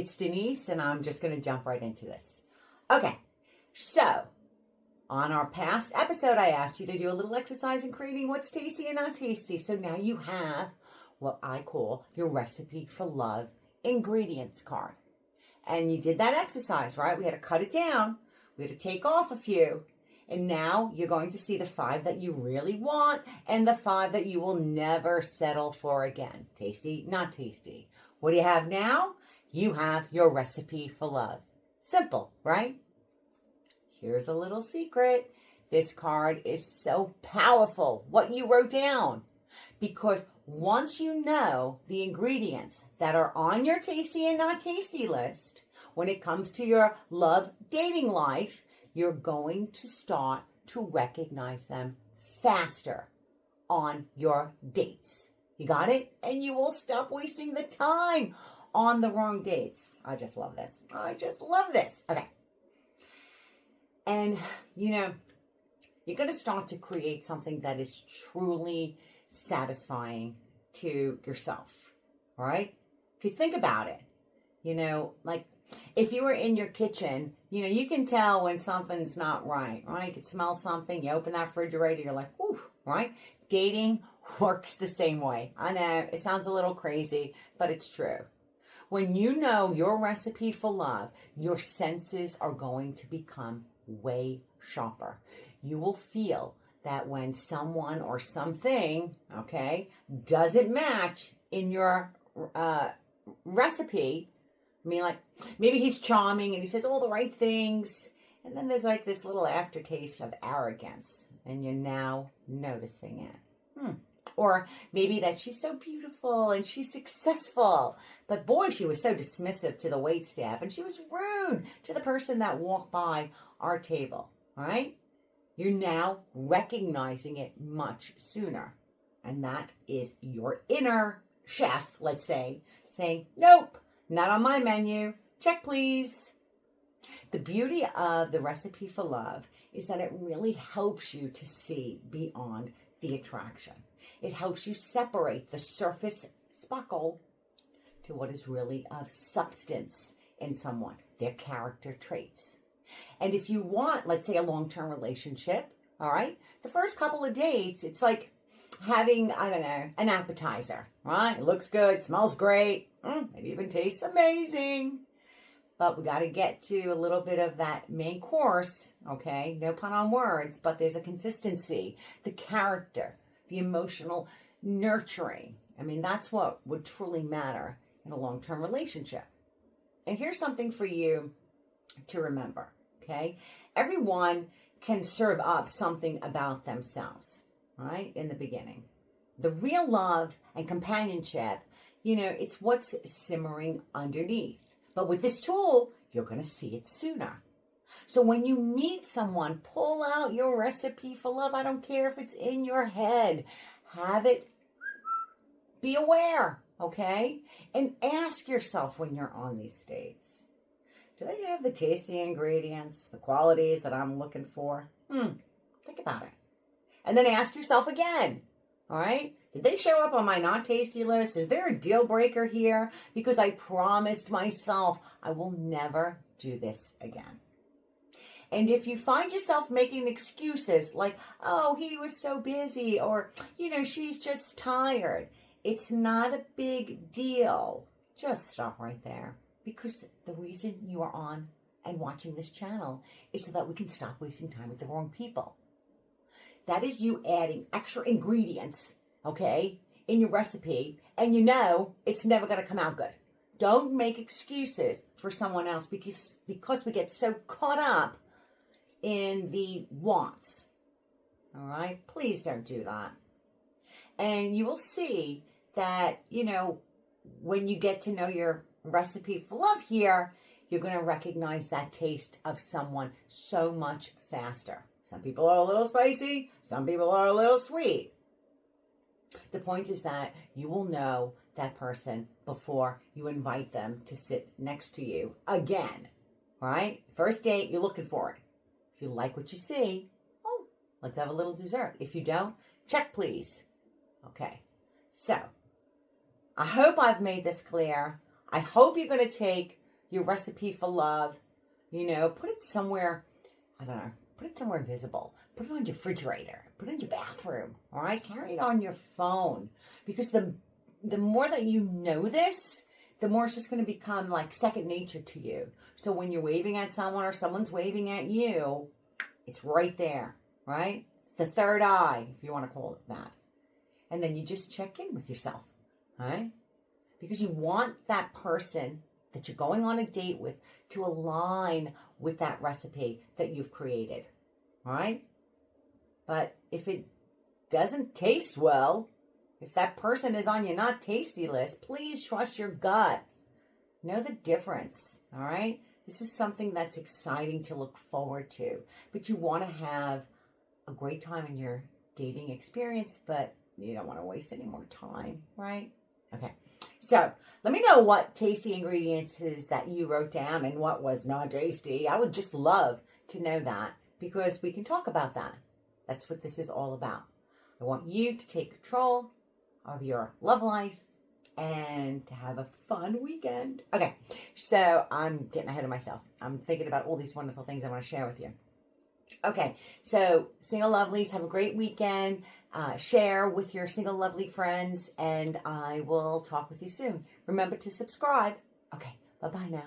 it's Denise, and I'm just going to jump right into this. Okay, so on our past episode, I asked you to do a little exercise in creating what's tasty and not tasty. So now you have what I call your recipe for love ingredients card. And you did that exercise, right? We had to cut it down. We had to take off a few. And now you're going to see the 5 that you really want and the 5 that you will never settle for again. Tasty, not tasty. What do you have now? You have your recipe for love. Simple, right? Here's a little secret. This card is so powerful, what you wrote down. Because once you know the ingredients that are on your tasty and not tasty list, when it comes to your love dating life, you're going to start to recognize them faster on your dates. You got it? And you will stop wasting the time on the wrong dates. I just love this. I just love this. Okay. And, you're going to start to create something that is truly satisfying to yourself. All right? Because think about it. Like if you were in your kitchen, you can tell when something's not right? You can smell something. You open that refrigerator, you're like, ooh, right? Dating works the same way. I know it sounds a little crazy, but it's true. When you know your recipe for love, your senses are going to become way sharper. You will feel that when someone or something, doesn't match in your recipe, like maybe he's charming and he says all the right things, and then there's like this little aftertaste of arrogance, and you're now noticing it. Or maybe that she's so beautiful and she's successful, but boy, she was so dismissive to the waitstaff, and she was rude to the person that walked by our table, all right? You're now recognizing it much sooner. And that is your inner chef, let's say, saying, nope, not on my menu. Check, please. The beauty of the recipe for love is that it really helps you to see beyond the attraction. It helps you separate the surface sparkle to what is really of substance in someone, their character traits. And if you want, let's say, a long-term relationship, all right, the first couple of dates, it's like having, an appetizer, right? It looks good, smells great, it even tastes amazing. But we got to get to a little bit of that main course, okay? No pun on words, but there's a consistency, the character, the emotional nurturing. That's what would truly matter in a long-term relationship. And here's something for you to remember, okay? Everyone can serve up something about themselves, right, in the beginning. The real love and companionship, it's what's simmering underneath. But with this tool, you're going to see it sooner. So when you meet someone, pull out your recipe for love. I don't care if it's in your head. Have it. Be aware, okay? And ask yourself when you're on these dates, do they have the tasty ingredients, the qualities that I'm looking for? Think about it. And then ask yourself again, all right? Did they show up on my not tasty list? Is there a deal breaker here? Because I promised myself I will never do this again. And if you find yourself making excuses like, oh, he was so busy, or, she's just tired, it's not a big deal. Just stop right there. Because the reason you are on and watching this channel is so that we can stop wasting time with the wrong people. That is you adding extra ingredients, okay, in your recipe, and it's never going to come out good. Don't make excuses for someone else because we get so caught up in the wants. All right? Please don't do that. And you will see that, when you get to know your recipe for love here, you're going to recognize that taste of someone so much faster. Some people are a little spicy. Some people are a little sweet. The point is that you will know that person before you invite them to sit next to you again. All right? First date, you're looking for it. If you like what you see, let's have a little dessert. If you don't, check, please. Okay. So, I hope I've made this clear. I hope you're going to take your recipe for love, you know, put it somewhere, I don't know, put it somewhere visible. Put it on your refrigerator. Put it in your bathroom, all right? Carry it on your phone. Because the more that you know this, the more it's just going to become like second nature to you. So when you're waving at someone or someone's waving at you, it's right there, right? It's the third eye, if you want to call it that. And then you just check in with yourself, all right? Because you want that person that you're going on a date with to align with that recipe that you've created, all right? But if it doesn't taste well, if that person is on your not tasty list, please trust your gut. Know the difference, all right? This is something that's exciting to look forward to. But you want to have a great time in your dating experience, but you don't want to waste any more time, right? Okay. So let me know what tasty ingredients is that you wrote down and what was not tasty. I would just love to know that because we can talk about that. That's what this is all about. I want you to take control of your love life and to have a fun weekend. Okay, so I'm getting ahead of myself. I'm thinking about all these wonderful things I want to share with you. Okay, so single lovelies, have a great weekend. Share with your single lovely friends, and I will talk with you soon. Remember to subscribe. Okay, bye-bye now.